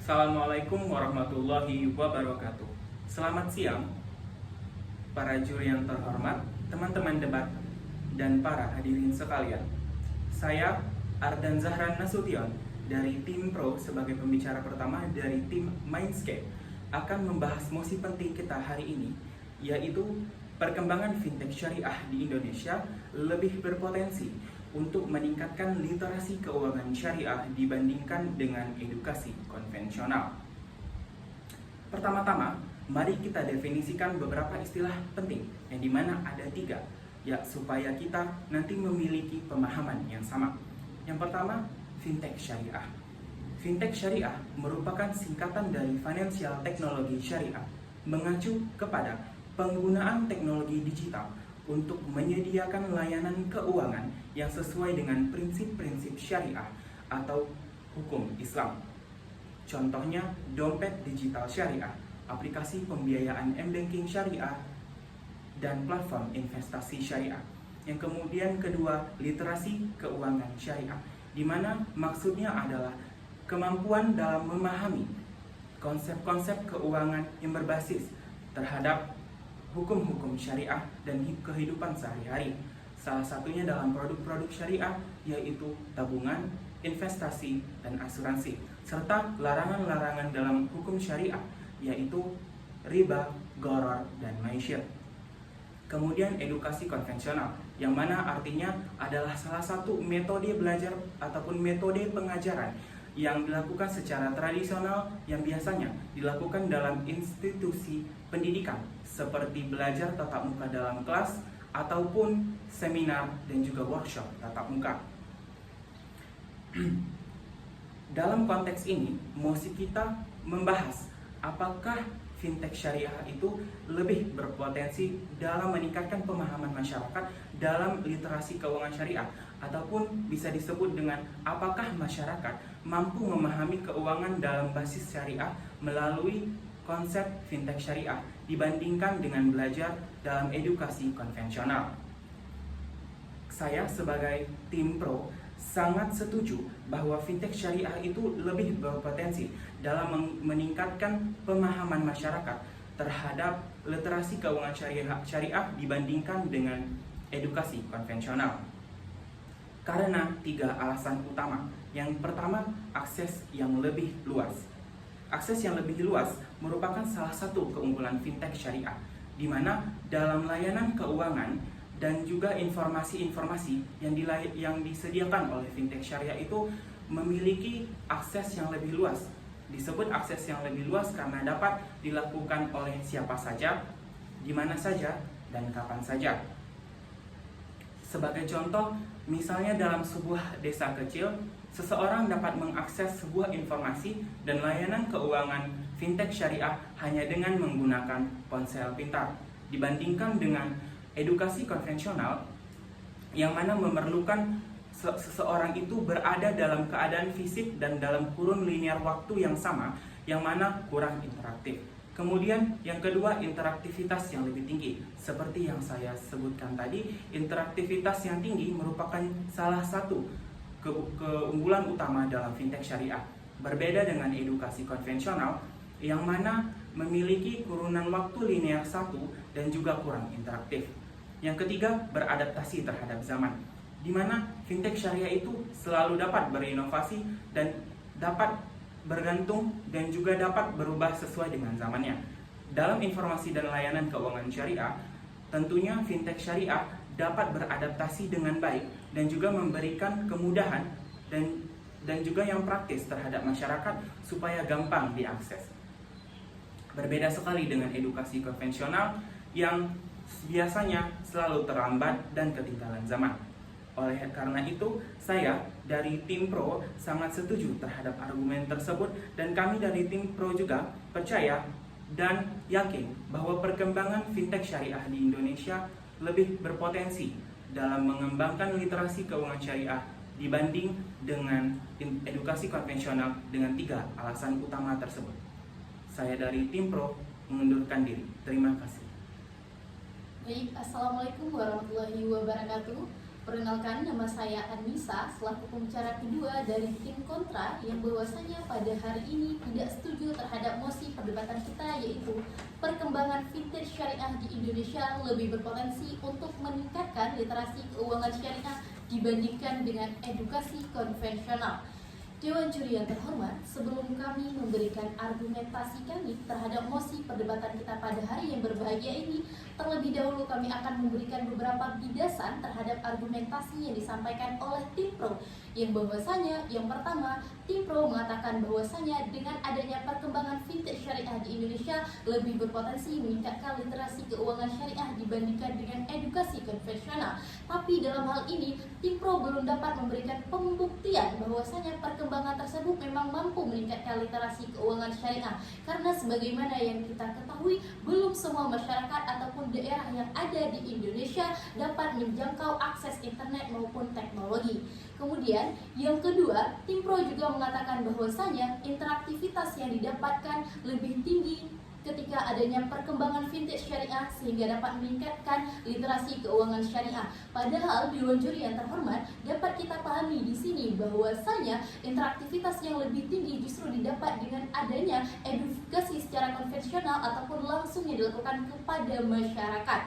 Assalamualaikum warahmatullahi wabarakatuh. Selamat siang, para juri yang terhormat, teman-teman debat, dan para hadirin sekalian. Saya Ardan Zahran Nasution dari tim Pro sebagai pembicara pertama dari tim Mindscape akan membahas mosi penting kita hari ini, yaitu perkembangan fintech syariah di Indonesia lebih berpotensi untuk meningkatkan literasi keuangan syariah dibandingkan dengan edukasi konvensional. Pertama-tama, mari kita definisikan beberapa istilah penting yang dimana ada 3, ya supaya kita nanti memiliki pemahaman yang sama. Yang pertama, fintech syariah. Fintech syariah merupakan singkatan dari Financial Technology Syariah, mengacu kepada penggunaan teknologi digital untuk menyediakan layanan keuangan yang sesuai dengan prinsip-prinsip syariah atau hukum Islam. Contohnya, dompet digital syariah, aplikasi pembiayaan m-banking syariah, dan platform investasi syariah. Yang kemudian kedua, literasi keuangan syariah, di mana maksudnya adalah kemampuan dalam memahami konsep-konsep keuangan yang berbasis terhadap hukum-hukum syariah dan kehidupan sehari-hari. Salah satunya dalam produk-produk syariah yaitu tabungan, investasi, dan asuransi, serta larangan-larangan dalam hukum syariah yaitu riba, gharar, dan maisir. Kemudian edukasi konvensional, yang mana artinya adalah salah satu metode belajar ataupun metode pengajaran yang dilakukan secara tradisional yang biasanya dilakukan dalam institusi pendidikan seperti belajar tatap muka dalam kelas ataupun seminar dan juga workshop tatap muka. Dalam konteks ini, mosi kita membahas apakah fintech syariah itu lebih berpotensi dalam meningkatkan pemahaman masyarakat dalam literasi keuangan syariah, ataupun bisa disebut dengan apakah masyarakat mampu memahami keuangan dalam basis syariah melalui konsep fintech syariah dibandingkan dengan belajar dalam edukasi konvensional. Saya sebagai tim Pro sangat setuju bahwa fintech syariah itu lebih berpotensi dalam meningkatkan pemahaman masyarakat terhadap literasi keuangan syariah dibandingkan dengan edukasi konvensional. Karena 3 alasan utama. Yang pertama, akses yang lebih luas. Akses yang lebih luas merupakan salah satu keunggulan fintech syariah, di mana dalam layanan keuangan dan juga informasi-informasi yang disediakan oleh fintech syariah itu memiliki akses yang lebih luas. Disebut akses yang lebih luas karena dapat dilakukan oleh siapa saja, di mana saja, dan kapan saja. Sebagai contoh, misalnya dalam sebuah desa kecil, seseorang dapat mengakses sebuah informasi dan layanan keuangan fintech syariah hanya dengan menggunakan ponsel pintar, dibandingkan dengan edukasi konvensional yang mana memerlukan seseorang itu berada dalam keadaan fisik dan dalam kurun linear waktu yang sama, yang mana kurang interaktif. Kemudian yang kedua, interaktivitas yang lebih tinggi. Seperti yang saya sebutkan tadi, interaktivitas yang tinggi merupakan salah satu keunggulan utama dalam fintech syariah. Berbeda dengan edukasi konvensional yang mana memiliki kurunan waktu linear 1 dan juga kurang interaktif. Yang ketiga, beradaptasi terhadap zaman, di mana fintech syariah itu selalu dapat berinovasi dan dapat bergantung dan juga dapat berubah sesuai dengan zamannya. Dalam informasi dan layanan keuangan syariah, tentunya fintech syariah dapat beradaptasi dengan baik dan juga memberikan kemudahan dan juga yang praktis terhadap masyarakat supaya gampang diakses. Berbeda sekali dengan edukasi konvensional yang biasanya selalu terlambat dan ketinggalan zaman. Oleh karena itu, saya dari tim Pro sangat setuju terhadap argumen tersebut, dan kami dari tim Pro juga percaya dan yakin bahwa perkembangan fintech syariah di Indonesia lebih berpotensi dalam mengembangkan literasi keuangan syariah dibanding dengan edukasi konvensional dengan 3 alasan utama tersebut. Saya dari tim Pro mengundurkan diri. Terima kasih. Baik, Assalamualaikum warahmatullahi wabarakatuh. Perkenalkan, nama saya Anissa selaku pembicara kedua dari tim kontra yang bahwasanya pada hari ini tidak setuju terhadap mosi perdebatan kita, yaitu perkembangan vintage syariah di Indonesia lebih berpotensi untuk meningkatkan literasi keuangan syariah dibandingkan dengan edukasi konvensional. Dewan juri yang terhormat, sebelum kami memberikan argumentasi kami terhadap mosi perdebatan kita pada hari yang berbahagia ini, terlebih dahulu kami akan memberikan beberapa bidasan terhadap argumentasi yang disampaikan oleh tim pro, yang bahwasanya yang pertama, tim pro mengatakan bahwasanya dengan adanya perkembangan vintage syariah di Indonesia lebih berpotensi meningkatkan literasi keuangan syariah dibandingkan dengan edukasi konvensional. Tapi dalam hal ini, tim pro belum dapat memberikan pembuktian bahwasanya perkembangan tersebut memang mampu meningkatkan literasi keuangan syariah, karena sebagaimana yang kita ketahui, belum semua masyarakat ataupun daerah yang ada di Indonesia dapat menjangkau akses internet maupun teknologi. Kemudian yang kedua, tim pro juga mengatakan bahwasanya interaktivitas yang didapatkan lebih tinggi ketika adanya perkembangan vintage syariah sehingga dapat meningkatkan literasi keuangan syariah. Padahal Dewan juri yang terhormat, dapat kita pahami di sini bahwasanya interaktivitas yang lebih tinggi justru didapat dengan adanya edukasi secara konvensional ataupun langsung yang dilakukan kepada masyarakat.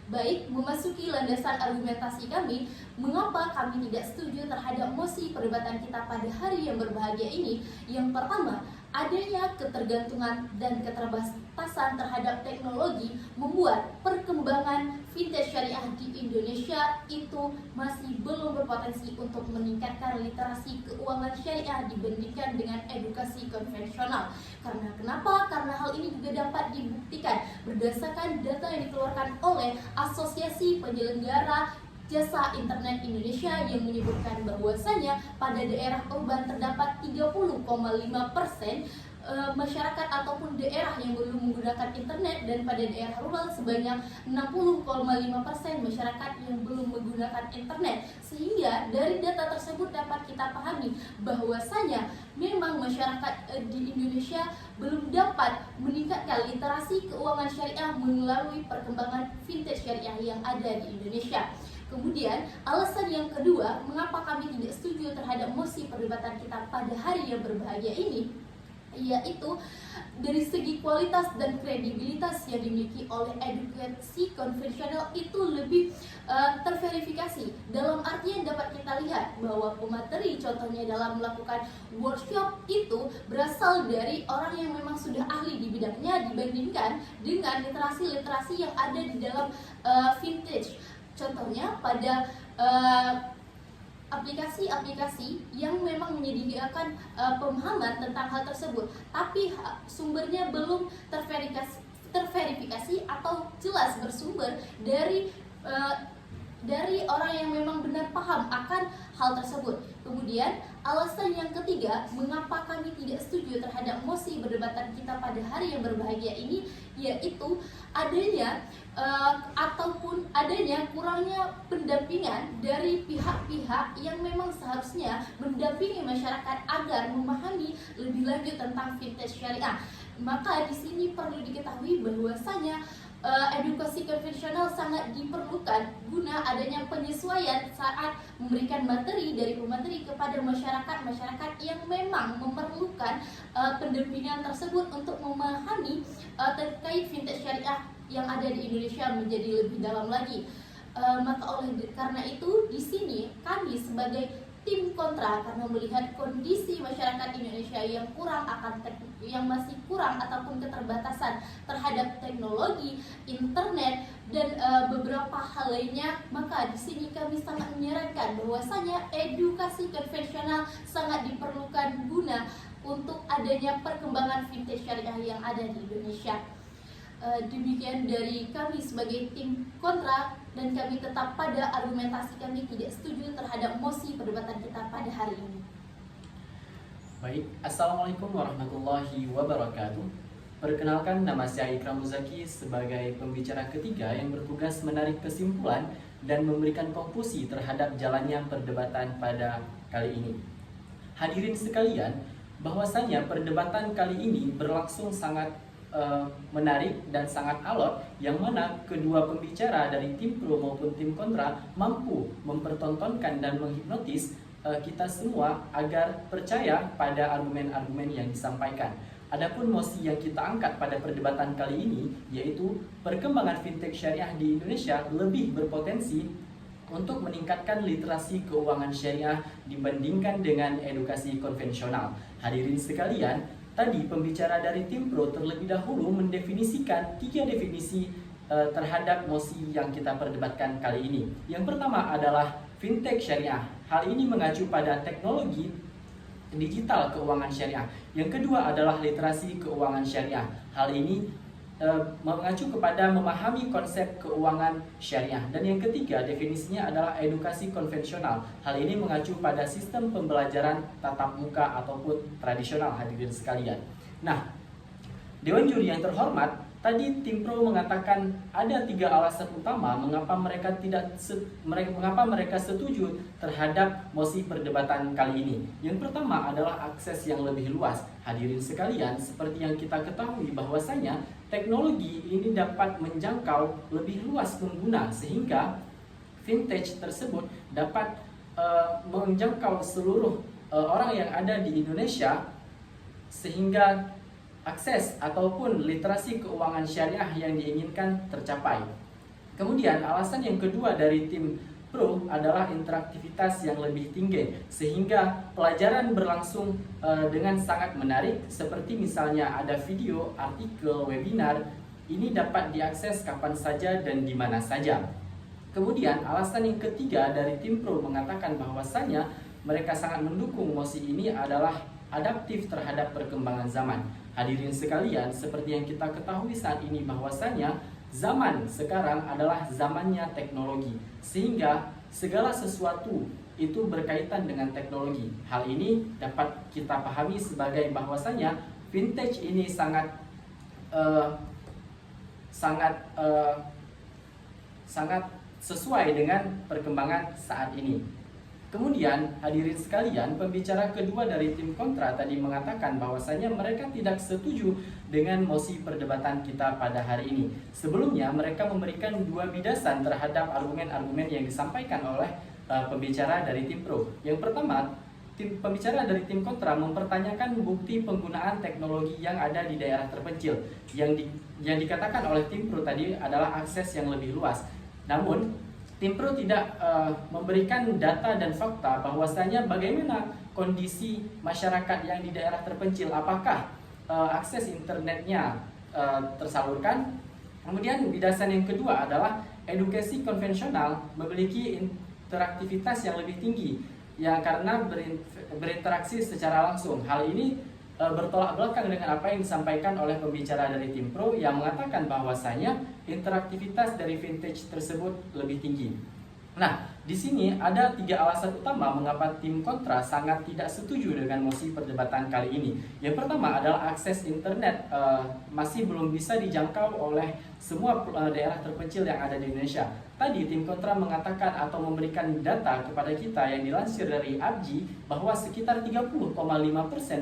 Baik, memasuki landasan argumentasi kami, mengapa kami tidak setuju terhadap mosi perdebatan kita pada hari yang berbahagia ini? Yang pertama, adanya ketergantungan dan keterbatasan terhadap teknologi membuat perkembangan vintage syariah di Indonesia itu masih belum berpotensi untuk meningkatkan literasi keuangan syariah dibandingkan dengan edukasi konvensional. Karena kenapa? Karena hal ini juga dapat dibuktikan berdasarkan data yang dikeluarkan oleh Asosiasi Penyelenggara Jasa Internet Indonesia yang menyebutkan bahwasanya pada daerah urban terdapat 30,5% masyarakat ataupun daerah yang belum menggunakan internet, dan pada daerah rural sebanyak 60,5% masyarakat yang belum menggunakan internet. Sehingga dari data tersebut dapat kita pahami bahwasanya memang masyarakat di Indonesia belum dapat meningkatkan literasi keuangan syariah melalui perkembangan vintage syariah yang ada di Indonesia. Kemudian, alasan yang kedua, mengapa kami tidak setuju terhadap mosi perdebatan kita pada hari yang berbahagia ini, yaitu dari segi kualitas dan kredibilitas yang dimiliki oleh edukasi konvensional itu lebih terverifikasi. Dalam artian dapat kita lihat bahwa pemateri contohnya dalam melakukan workshop itu berasal dari orang yang memang sudah ahli di bidangnya dibandingkan dengan literasi-literasi yang ada di dalam vintage. Contohnya pada aplikasi-aplikasi yang memang menyediakan pemahaman tentang hal tersebut, tapi sumbernya belum terverifikasi atau jelas bersumber dari orang yang memang benar paham akan hal tersebut. Kemudian alasan yang ketiga, mengapa kami tidak setuju terhadap mosi perdebatan kita pada hari yang berbahagia ini, yaitu adanya kurangnya pendampingan dari pihak-pihak yang memang seharusnya mendampingi masyarakat agar memahami lebih lanjut tentang vintage syariah. Maka di sini perlu diketahui bahwasanya edukasi konvensional sangat diperlukan guna adanya penyesuaian saat memberikan materi dari pemateri kepada masyarakat yang memang memerlukan pendampingan tersebut untuk memahami terkait vintage syariah yang ada di Indonesia menjadi lebih dalam lagi. Maka karena itu di sini kami sebagai tim kontra, karena melihat kondisi masyarakat Indonesia yang masih kurang ataupun keterbatasan terhadap teknologi, internet, dan beberapa hal lainnya, maka di sini kami sangat menyarankan bahwasanya edukasi konvensional sangat diperlukan guna untuk adanya perkembangan vintage syariah yang ada di Indonesia. Demikian dari kami sebagai tim kontra, dan kami tetap pada argumentasi kami tidak setuju terhadap mosi perdebatan kita pada hari ini. Baik, Assalamualaikum warahmatullahi wabarakatuh. Perkenalkan, nama saya Ikram Muzaki sebagai pembicara ketiga yang bertugas menarik kesimpulan dan memberikan konklusi terhadap jalannya perdebatan pada kali ini. Hadirin sekalian, bahwasanya perdebatan kali ini berlangsung sangat menarik dan sangat alot, yang mana kedua pembicara dari tim pro maupun tim kontra mampu mempertontonkan dan menghipnotis kita semua agar percaya pada argumen-argumen yang disampaikan. Adapun mosi yang kita angkat pada perdebatan kali ini, yaitu perkembangan fintech syariah di Indonesia lebih berpotensi untuk meningkatkan literasi keuangan syariah dibandingkan dengan edukasi konvensional. Hadirin sekalian, tadi pembicara dari tim pro terlebih dahulu mendefinisikan 3 definisi terhadap mosi yang kita perdebatkan kali ini. Yang pertama adalah fintech syariah. Hal ini mengacu pada teknologi digital keuangan syariah. Yang kedua adalah literasi keuangan syariah. Hal ini mengacu kepada memahami konsep keuangan syariah. Dan yang ketiga definisinya adalah edukasi konvensional. Hal ini mengacu pada sistem pembelajaran tatap muka ataupun tradisional, hadirin sekalian. Nah, Dewan Juri yang terhormat, tadi tim pro mengatakan ada 3 alasan utama mengapa mereka setuju terhadap mosi perdebatan kali ini. Yang pertama adalah akses yang lebih luas. Hadirin sekalian, seperti yang kita ketahui bahwasanya teknologi ini dapat menjangkau lebih luas pengguna, sehingga fintech tersebut dapat menjangkau seluruh orang yang ada di Indonesia, sehingga akses ataupun literasi keuangan syariah yang diinginkan tercapai. Kemudian alasan yang kedua dari tim pro adalah interaktivitas yang lebih tinggi, sehingga pelajaran berlangsung dengan sangat menarik, seperti misalnya ada video, artikel, webinar. Ini dapat diakses kapan saja dan di mana saja. Kemudian alasan yang ketiga dari tim pro mengatakan bahwasanya mereka sangat mendukung mosi ini adalah adaptif terhadap perkembangan zaman. Hadirin sekalian, seperti yang kita ketahui saat ini bahwasanya zaman sekarang adalah zamannya teknologi, sehingga segala sesuatu itu berkaitan dengan teknologi. Hal ini dapat kita pahami sebagai bahwasanya fintech ini sangat sesuai dengan perkembangan saat ini. Kemudian, hadirin sekalian, pembicara kedua dari tim kontra tadi mengatakan bahwasanya mereka tidak setuju dengan mosi perdebatan kita pada hari ini. Sebelumnya, mereka memberikan 2 bidasan terhadap argumen-argumen yang disampaikan oleh pembicara dari tim pro. Yang pertama, pembicara dari tim kontra mempertanyakan bukti penggunaan teknologi yang ada di daerah terpencil. Yang dikatakan oleh tim pro tadi adalah akses yang lebih luas. Namun, tim pro tidak memberikan data dan fakta bahwasanya bagaimana kondisi masyarakat yang di daerah terpencil, apakah akses internetnya tersalurkan. Kemudian bidasan yang kedua adalah edukasi konvensional memiliki interaktivitas yang lebih tinggi, ya, karena berinteraksi secara langsung. Hal ini bertolak belakang dengan apa yang disampaikan oleh pembicara dari tim pro yang mengatakan bahwasanya interaktivitas dari vintage tersebut lebih tinggi. Nah, di sini ada 3 alasan utama mengapa tim kontra sangat tidak setuju dengan mosi perdebatan kali ini. Yang pertama adalah akses internet masih belum bisa dijangkau oleh semua daerah terpencil yang ada di Indonesia. Tadi tim kontra mengatakan atau memberikan data kepada kita yang dilansir dari ABJI bahwa sekitar 30,5%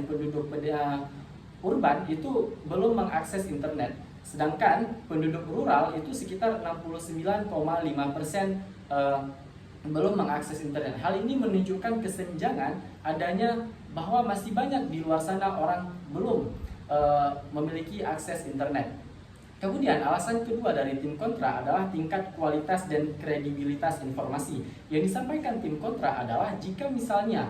penduduk urban itu belum mengakses internet. Sedangkan penduduk rural itu sekitar 69,5% belum mengakses internet. Hal ini menunjukkan kesenjangan adanya bahwa masih banyak di luar sana orang belum memiliki akses internet. Kemudian alasan kedua dari tim kontra adalah tingkat kualitas dan kredibilitas informasi. Yang disampaikan tim kontra adalah jika misalnya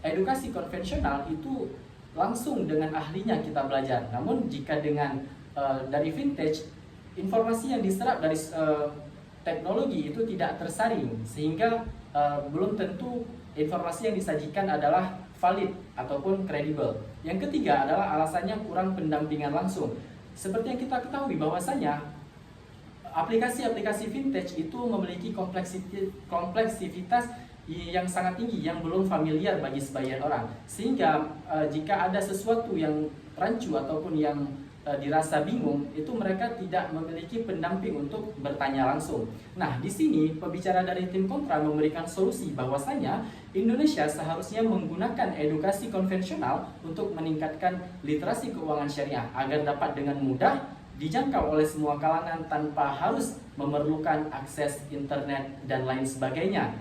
edukasi konvensional itu langsung dengan ahlinya kita belajar. Namun jika dengan dari vintage, informasi yang diserap dari teknologi itu tidak tersaring, sehingga belum tentu informasi yang disajikan adalah valid ataupun kredibel. Yang ketiga adalah alasannya kurang pendampingan langsung. Seperti yang kita ketahui bahwasanya aplikasi-aplikasi vintage itu memiliki kompleksitas yang sangat tinggi yang belum familiar bagi sebagian orang. Sehingga jika ada sesuatu yang rancu ataupun yang dirasa bingung, itu mereka tidak memiliki pendamping untuk bertanya langsung. Nah, di sini pembicara dari tim kontra memberikan solusi bahwasanya Indonesia seharusnya menggunakan edukasi konvensional untuk meningkatkan literasi keuangan syariah agar dapat dengan mudah dijangkau oleh semua kalangan tanpa harus memerlukan akses internet dan lain sebagainya.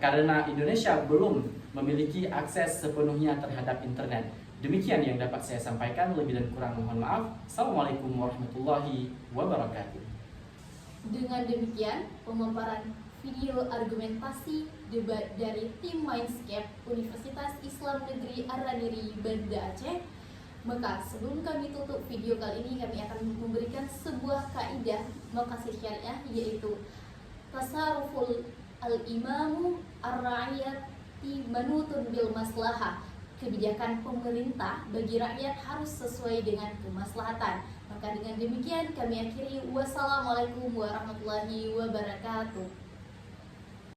Karena Indonesia belum memiliki akses sepenuhnya terhadap internet. Demikian yang dapat saya sampaikan, lebih dan kurang mohon maaf. Assalamualaikum warahmatullahi wabarakatuh. Dengan demikian, pemaparan video argumentasi debat dari tim Mindscape Universitas Islam Negeri Ar-Raniri, Banda Aceh. Maka sebelum kami tutup video kali ini, kami akan memberikan sebuah kaidah maqasid syariah, yaitu tasarruful al-imamu ar-ra'iyati manutun bil maslahah. Kebijakan pemerintah bagi rakyat harus sesuai dengan kemaslahatan. Maka dengan demikian kami akhiri. Wassalamualaikum warahmatullahi wabarakatuh.